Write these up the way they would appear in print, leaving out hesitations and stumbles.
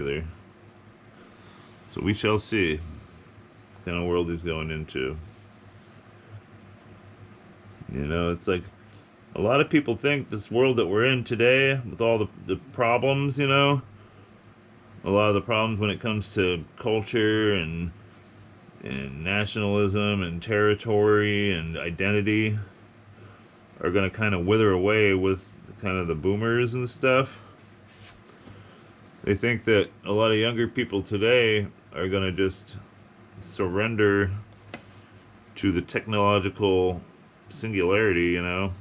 either. So we shall see what kind of world he's going into. You know, it's like a lot of people think this world that we're in today, with all the problems, you know, a lot of the problems when it comes to culture and nationalism and territory and identity, are going to kind of wither away with kind of the boomers and stuff. They think that a lot of younger people today are going to just surrender to the technological singularity, you know.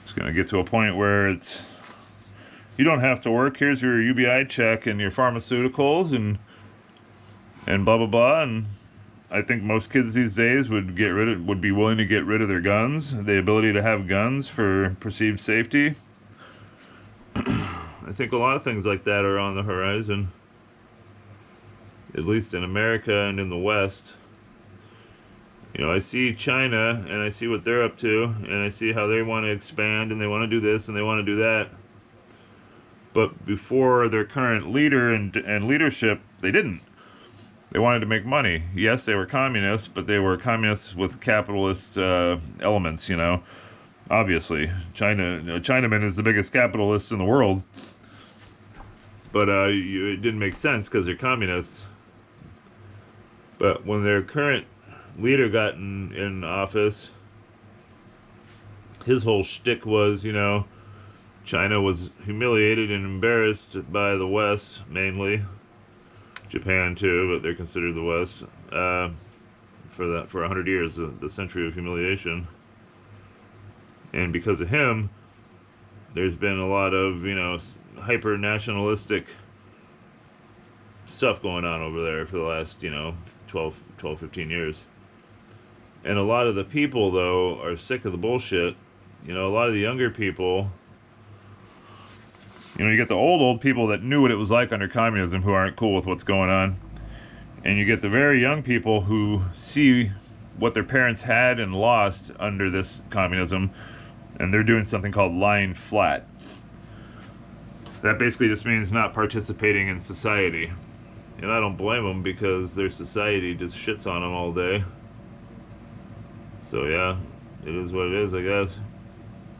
It's going to get to a point where it's, you don't have to work, here's your UBI check and your pharmaceuticals and blah blah blah. And I think most kids these days would be willing to get rid of their guns, the ability to have guns for perceived safety. I think a lot of things like that are on the horizon, at least in America and in the West. You know, I see China and I see what they're up to, and I see how they want to expand and they want to do this and they want to do that. But before their current leader and leadership, they didn't. They wanted to make money. Yes, they were communists, but they were communists with capitalist elements, you know. Obviously, Chinaman is the biggest capitalist in the world. But it didn't make sense because they're communists. But when their current leader got in office, his whole shtick was, you know, China was humiliated and embarrassed by the West, mainly. Japan too, but they're considered the West, for 100 years, the century of humiliation. And because of him, there's been a lot of, you know, hyper-nationalistic stuff going on over there for the last, you know, 15 years. And a lot of the people, though, are sick of the bullshit. You know, a lot of the younger people, you know, you get the old people that knew what it was like under communism who aren't cool with what's going on. And you get the very young people who see what their parents had and lost under this communism, and they're doing something called lying flat. That basically just means not participating in society. And I don't blame them because their society just shits on them all day. So yeah, it is what it is, I guess.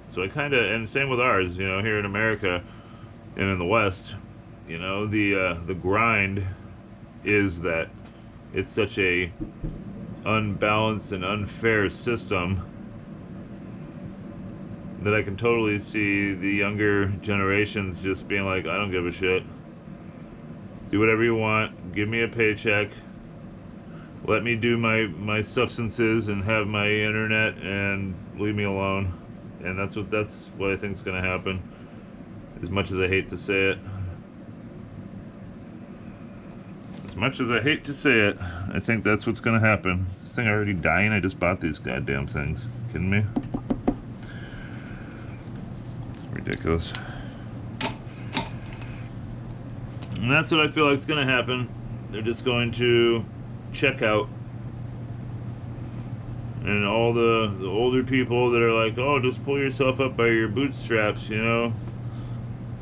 So I kind of, and same with ours, you know, here in America and in the West, you know, the grind is that it's such a unbalanced and unfair system that I can totally see the younger generations just being like, I don't give a shit. Do whatever you want. Give me a paycheck. Let me do my substances and have my internet and leave me alone. And that's what I think is going to happen. As much as I hate to say it. As much as I hate to say it, I think that's what's going to happen. This thing already dying? I just bought these goddamn things. Kidding me? Ridiculous. And that's what I feel like is going to happen. They're just going to check out. And all the older people that are like, oh, just pull yourself up by your bootstraps, you know.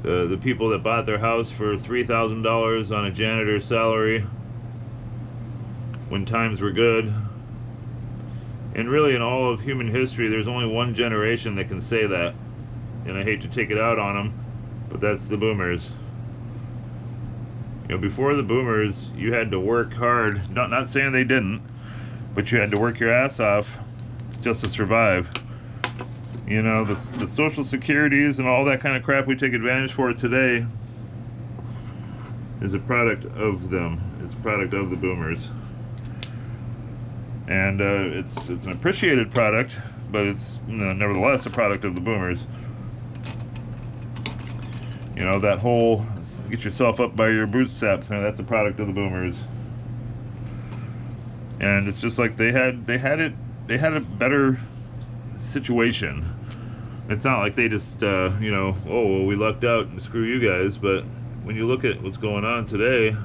The people that bought their house for $3,000 on a janitor's salary when times were good. And really in all of human history, there's only one generation that can say that. And I hate to take it out on them, but that's the boomers. You know, before the boomers, you had to work hard. Not saying they didn't, but you had to work your ass off just to survive. You know, the social securities and all that kind of crap we take advantage for today is a product of them. It's a product of the boomers. And it's an appreciated product, but it's, you know, nevertheless a product of the boomers. You know, that whole get yourself up by your bootstraps, man, that's a product of the boomers. And it's just like they had a better situation. It's not like they just you know, oh well, we lucked out and screw you guys. But when you look at what's going on today,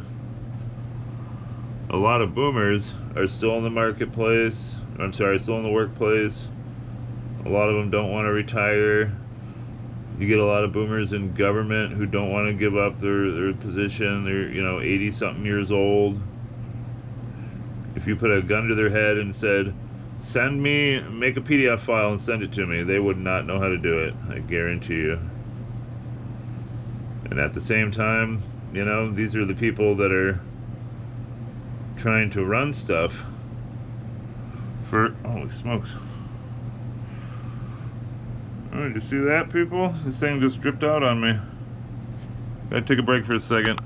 a lot of boomers are still in the marketplace. Still in the workplace. A lot of them don't want to retire. You get a lot of boomers in government who don't want to give up their position. They're, 80 something years old. If you put a gun to their head and said, make a PDF file and send it to me, they would not know how to do it. I guarantee you. And at the same time, these are the people that are trying to run stuff for, holy smokes. Oh, did you see that, people? This thing just dripped out on me. Gotta take a break for a second.